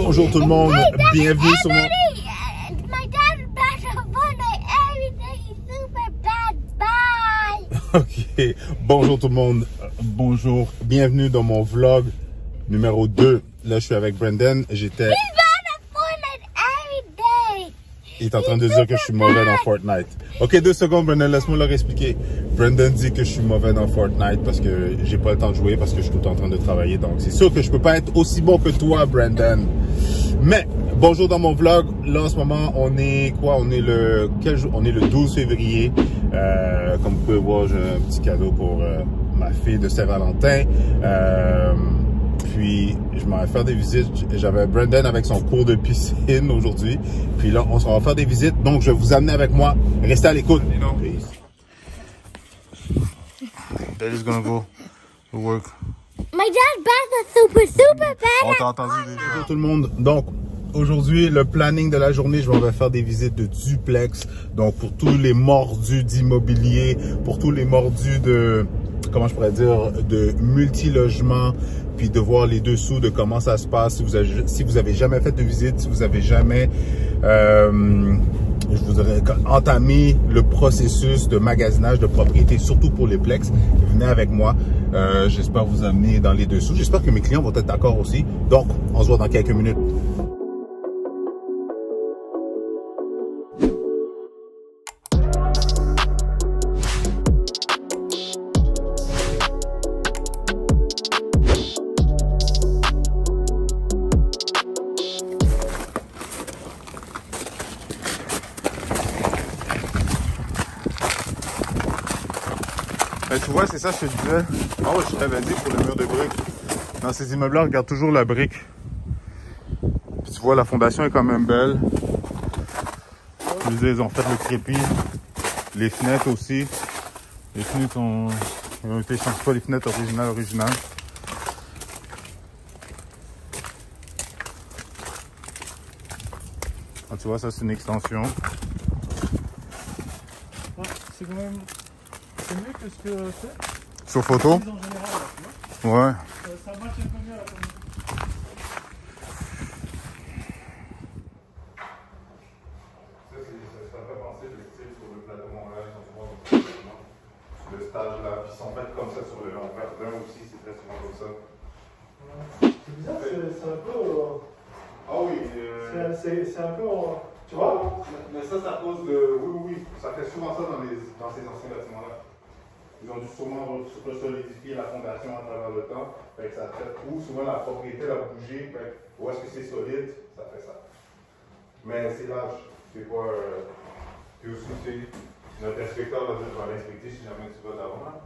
Bonjour tout le monde, bienvenue sur mon... Ok, bonjour tout le monde, bonjour, bienvenue dans mon vlog numéro 2. Là je suis avec Brandon, j'étais... Il est en train de dire que je suis mauvais dans Fortnite. Ok, 2 secondes Brandon, laisse-moi leur expliquer. Brandon dit que je suis mauvais dans Fortnite parce que j'ai pas le temps de jouer, parce que je suis tout le temps en train de travailler. Donc c'est sûr que je peux pas être aussi bon que toi Brandon. Mais, bonjour dans mon vlog. Là en ce moment, on est quoi? On est le... Quel jour? On est le 12 février. Comme vous pouvez voir, j'ai un petit cadeau pour ma fille de Saint-Valentin. Puis, je m'en vais faire des visites. J'avais Brandon avec son cours de piscine aujourd'hui. Puis là, on s'en va faire des visites. Donc, je vais vous amener avec moi. Restez à l'écoute. Daddy's gonna go to work. My dad's back is super bad. On t'a entendu déjà. Bonjour tout le monde. Donc, aujourd'hui, le planning de la journée, je vais faire des visites de duplex. Donc, pour tous les mordus d'immobilier, pour tous les mordus de, comment je pourrais dire, de multi-logements, puis de voir les dessous de comment ça se passe. Si vous avez jamais fait de visite, si vous avez jamais, je voudrais entamer le processus de magasinage de propriété, surtout pour les plex, venez avec moi. J'espère vous amener dans les dessous. J'espère que mes clients vont être d'accord aussi. Donc, on se voit dans quelques minutes. Ben, tu vois, c'est ça que je te disais. Ah ouais, je t'avais dit pour le mur de briques. Dans ces immeubles-là, regarde toujours la brique. Puis tu vois, la fondation est quand même belle. Je disais, ils ont fait le crépi. Les fenêtres aussi. Les fenêtres ont été changées, pas les fenêtres originales. Ah, tu vois, ça c'est une extension. Ouais, c'est quand même... C'est mieux que ce que c'est. Sur photo? En général, là, ouais. ça match un peu mieux là. Ça fait penser le style sur le plateau Montréal, le stage là, puis ils sont faits comme ça sur le long Verdun aussi, c'est très souvent comme ça. C'est bizarre, c'est un peu... Ah oui, c'est un peu... Tu vois? mais ça, c'est à cause de... Oui, ça fait souvent ça dans ces anciens bâtiments-là. Ils ont dû sûrement solidifier la fondation à travers le temps. Fait que ça fait, ou souvent la propriété a bougé. Fait que, où est-ce que c'est solide, ça fait ça. Mais c'est large. C'est pas. Puis aussi, tu sais, notre inspecteur va dire, je vais l'inspecter si jamais tu vas d'avant.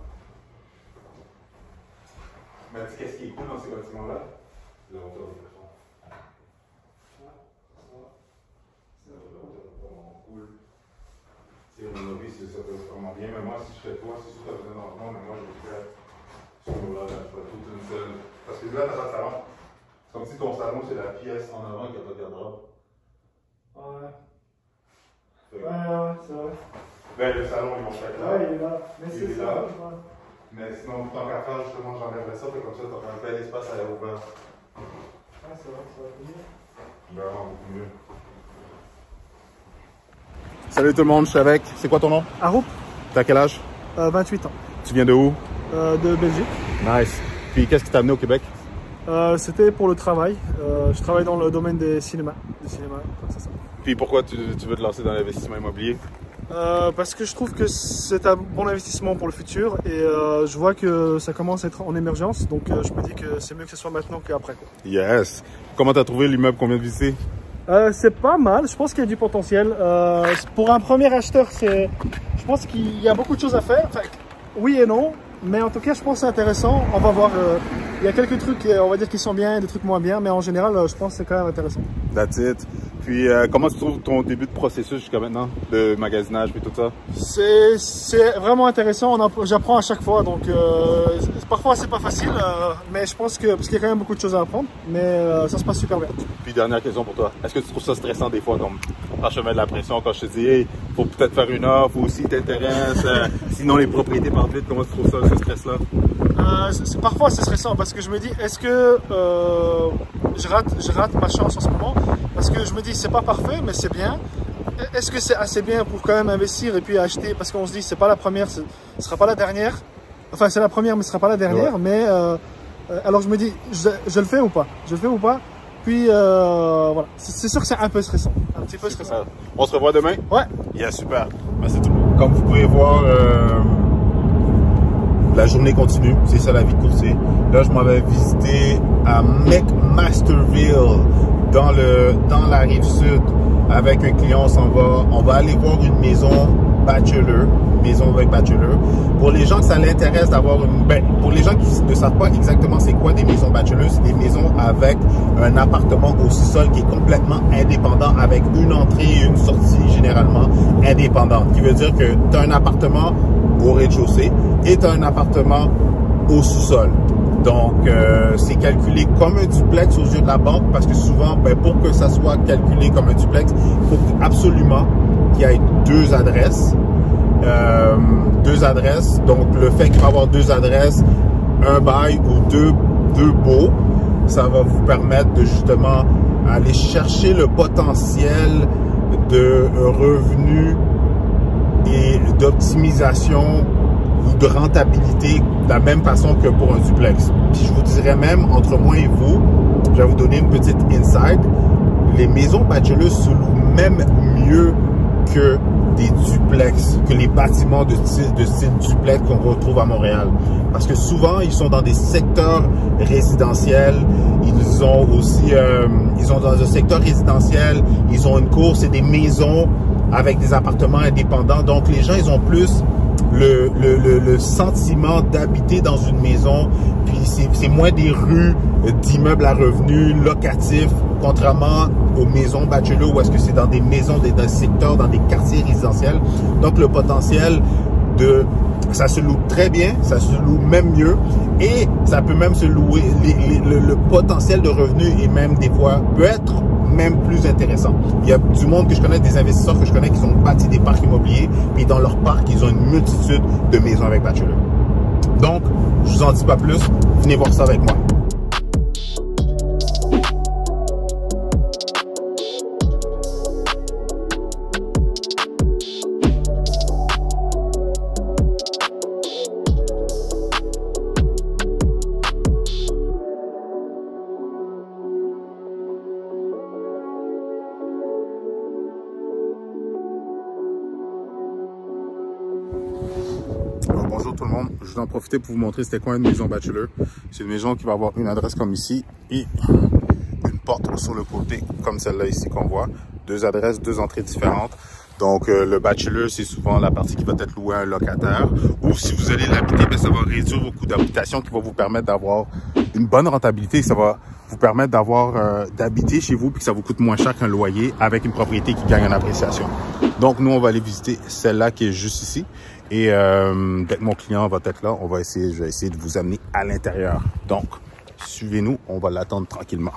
Mais tu sais, qu'est-ce qui est cool dans ces bâtiments-là? La hauteur des plafonds. C'est vraiment cool. C'est rénové, ça fait vraiment bien. Mais moi, si je fais toi, c'est sûr que tu as besoin d'enfants, mais moi, je vais faire sur là, je fais toute une seule. Parce que là, tu n'as pas de salon. C'est comme si ton salon, c'est la pièce en avant qui n'a pas de garde-robe. Ouais. Ouais, c'est vrai. Ben, le salon, ils vont faire là. Ouais, il est là. Mais Il c'est est ça. là. Ouais. Mais sinon, tant qu'à faire, justement, j'enlèverais ça, comme ça, tu auras un bel espace à l'air ouvert. Ah, c'est vrai, ça va être mieux. Vraiment beaucoup mieux. Salut tout le monde, je suis avec. C'est quoi ton nom? Aroup, T'as quel âge? 28 ans. Tu viens de où? De Belgique. Nice. Puis qu'est-ce qui t'a amené au Québec? C'était pour le travail. Je travaille dans le domaine des cinémas. Comme ça. Puis pourquoi tu veux te lancer dans l'investissement immobilier? Parce que je trouve que c'est un bon investissement pour le futur et je vois que ça commence à être en émergence. Donc je me dis que c'est mieux que ce soit maintenant qu'après. Yes. Comment t'as trouvé l'immeuble qu'on vient de visiter? C'est pas mal, je pense qu'il y a du potentiel. Pour un premier acheteur, je pense qu'il y a beaucoup de choses à faire. Enfin, oui et non, mais en tout cas, je pense que c'est intéressant. On va voir. Il y a quelques trucs, on va dire, qui sont bien, des trucs moins bien, mais en général, je pense que c'est quand même intéressant. That's it. Puis comment tu trouves ton début de processus jusqu'à maintenant, de magasinage et tout ça? C'est vraiment intéressant, j'apprends à chaque fois, donc parfois c'est pas facile, mais je pense que, parce qu'il y a quand même beaucoup de choses à apprendre, mais ça se passe super bien. Puis dernière question pour toi, est-ce que tu trouves ça stressant des fois comme quand je te mets de la pression, quand je te dis, hey, faut peut-être faire une offre, ou si t'intéresse, sinon les propriétés partent vite, comment tu trouves ça, ce stress-là? Parfois c'est stressant parce que je me dis, est-ce que je rate ma chance en ce moment? Parce que je me dis, c'est pas parfait, mais c'est bien. Est-ce que c'est assez bien pour quand même investir et puis acheter? Parce qu'on se dit, c'est pas la première, ce sera pas la dernière. Enfin, c'est la première, mais ce sera pas la dernière. Ouais. Mais alors je me dis, je le fais ou pas? Je le fais ou pas? Puis voilà, c'est sûr que c'est un peu stressant, un petit peu stressant. On se revoit demain? Ouais. Yeah, super. Merci tout le monde. Comme vous pouvez voir, la journée continue. C'est ça la vie de courtier. Là, je m'en vais visiter à McMasterville, dans la rive sud. Avec un client, on va aller voir une maison bachelor, maison avec bachelor. Pour les gens que ça l'intéresse d'avoir pour les gens qui ne savent pas exactement c'est quoi des maisons bachelor, c'est des maisons avec un appartement au sous-sol qui est complètement indépendant, avec une entrée et une sortie généralement indépendantes. Ce qui veut dire que tu as un appartement au rez-de-chaussée et tu as un appartement au sous-sol. Donc, c'est calculé comme un duplex aux yeux de la banque parce que souvent, pour que ça soit calculé comme un duplex, il faut absolument qu'il y ait deux adresses. Donc, le fait qu'il va y avoir deux adresses, un bail ou deux baux, ça va vous permettre de justement aller chercher le potentiel de revenus et d'optimisation ou de rentabilité de la même façon que pour un duplex. Puis je vous dirais même, entre moi et vous, je vais vous donner une petite insight, les maisons bachelor se louent même mieux que des duplex, que les bâtiments de style duplex qu'on retrouve à Montréal. Parce que souvent, ils sont dans des secteurs résidentiels, ils ont aussi, ils sont dans un secteur résidentiel, ils ont une cour, c'est des maisons avec des appartements indépendants. Donc, les gens, ils ont plus le sentiment d'habiter dans une maison, puis c'est moins des rues d'immeubles à revenus locatifs, contrairement aux maisons bachelor où est-ce que c'est dans des maisons, dans des secteurs, dans des quartiers résidentiels. Donc le potentiel ça se loue très bien, ça se loue même mieux et ça peut même se louer, le potentiel de revenus et même des fois peut être même plus intéressant. Il y a du monde que je connais, des investisseurs que je connais qui ont bâti des parcs immobiliers, puis dans leur parc, ils ont une multitude de maisons avec bachelor. Donc, je vous en dis pas plus, venez voir ça avec moi. Alors, bonjour tout le monde, je vais en profiter pour vous montrer c'était quoi une maison bachelor. C'est une maison qui va avoir une adresse comme ici et une porte sur le côté comme celle-là ici qu'on voit. Deux adresses, deux entrées différentes. Donc le bachelor, c'est souvent la partie qui va être louée à un locataire. Ou si vous allez l'habiter, ça va réduire vos coûts d'habitation qui va vous permettre d'avoir une bonne rentabilité. Ça va vous permettre d'habiter chez vous puis que ça vous coûte moins cher qu'un loyer avec une propriété qui gagne en appréciation. Donc nous, on va aller visiter celle-là qui est juste ici. Et dès que mon client va être là, je vais essayer de vous amener à l'intérieur. Donc, suivez-nous, on va l'attendre tranquillement.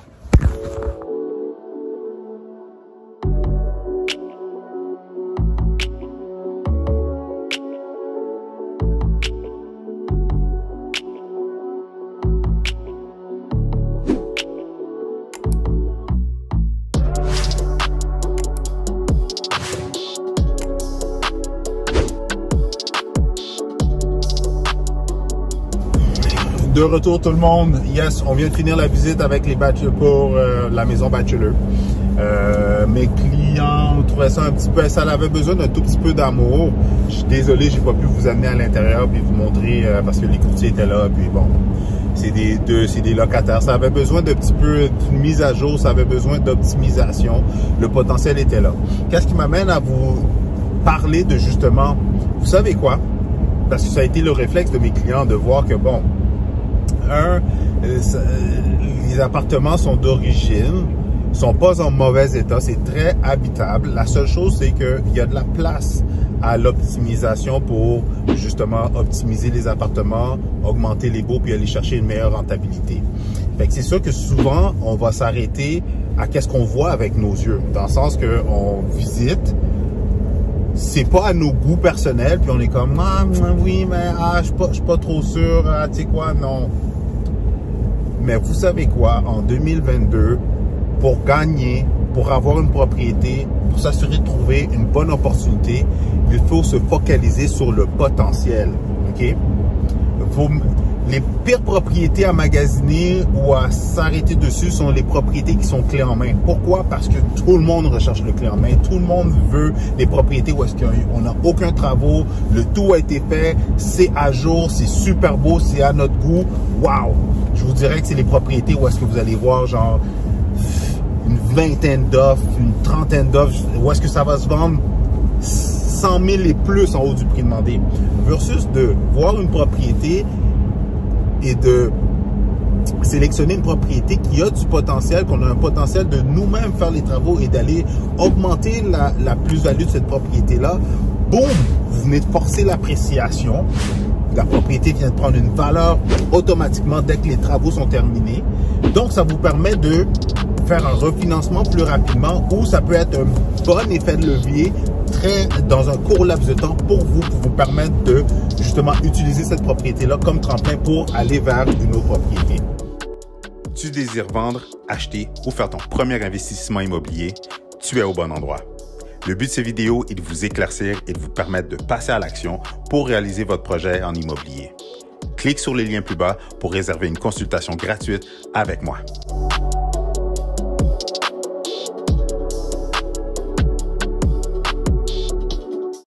De retour tout le monde, yes, on vient de finir la visite avec les bachelors pour la maison bachelor. Mes clients trouvaient ça un petit peu, ça avait besoin d'un tout petit peu d'amour. Je suis désolé, j'ai pas pu vous amener à l'intérieur puis vous montrer parce que les courtiers étaient là. Puis bon, c'est des locataires. Ça avait besoin d'un petit peu d'une mise à jour, ça avait besoin d'optimisation. Le potentiel était là. Qu'est-ce qui m'amène à vous parler de justement, vous savez quoi? Parce que ça a été le réflexe de mes clients de voir que bon. Les appartements sont d'origine, sont pas en mauvais état, c'est très habitable. La seule chose, c'est qu'il y a de la place à l'optimisation pour justement optimiser les appartements, augmenter les baux, puis aller chercher une meilleure rentabilité. Fait que c'est sûr que souvent, on va s'arrêter à qu'est-ce qu'on voit avec nos yeux. Dans le sens qu'on visite, c'est pas à nos goûts personnels, puis on est comme, ah, oui, mais je suis pas trop sûr, tu sais quoi, non. Mais vous savez quoi, en 2022, pour gagner, pour avoir une propriété, pour s'assurer de trouver une bonne opportunité, il faut se focaliser sur le potentiel, OK? Les pires propriétés à magasiner ou à s'arrêter dessus sont les propriétés qui sont clés en main. Pourquoi? Parce que tout le monde recherche le clé en main. Tout le monde veut les propriétés où est-ce qu'on n'a aucun travaux, le tout a été fait, c'est à jour, c'est super beau, c'est à notre goût. Wow! Je vous dirais que c'est les propriétés où est-ce que vous allez voir genre une vingtaine d'offres, une trentaine d'offres, où est-ce que ça va se vendre 100 000 et plus en haut du prix demandé. Versus de voir une propriété et de sélectionner une propriété qui a du potentiel, qu'on a un potentiel de nous-mêmes faire les travaux et d'aller augmenter la plus-value de cette propriété-là. Boum! Vous venez de forcer l'appréciation. La propriété vient de prendre une valeur automatiquement dès que les travaux sont terminés. Donc, ça vous permet de faire un refinancement plus rapidement ou ça peut être un bon effet de levier dans un court laps de temps pour vous permettre de justement utiliser cette propriété-là comme tremplin pour aller vers une autre propriété. Tu désires vendre, acheter ou faire ton premier investissement immobilier, tu es au bon endroit. Le but de ces vidéos est de vous éclaircir et de vous permettre de passer à l'action pour réaliser votre projet en immobilier. Clique sur les liens plus bas pour réserver une consultation gratuite avec moi.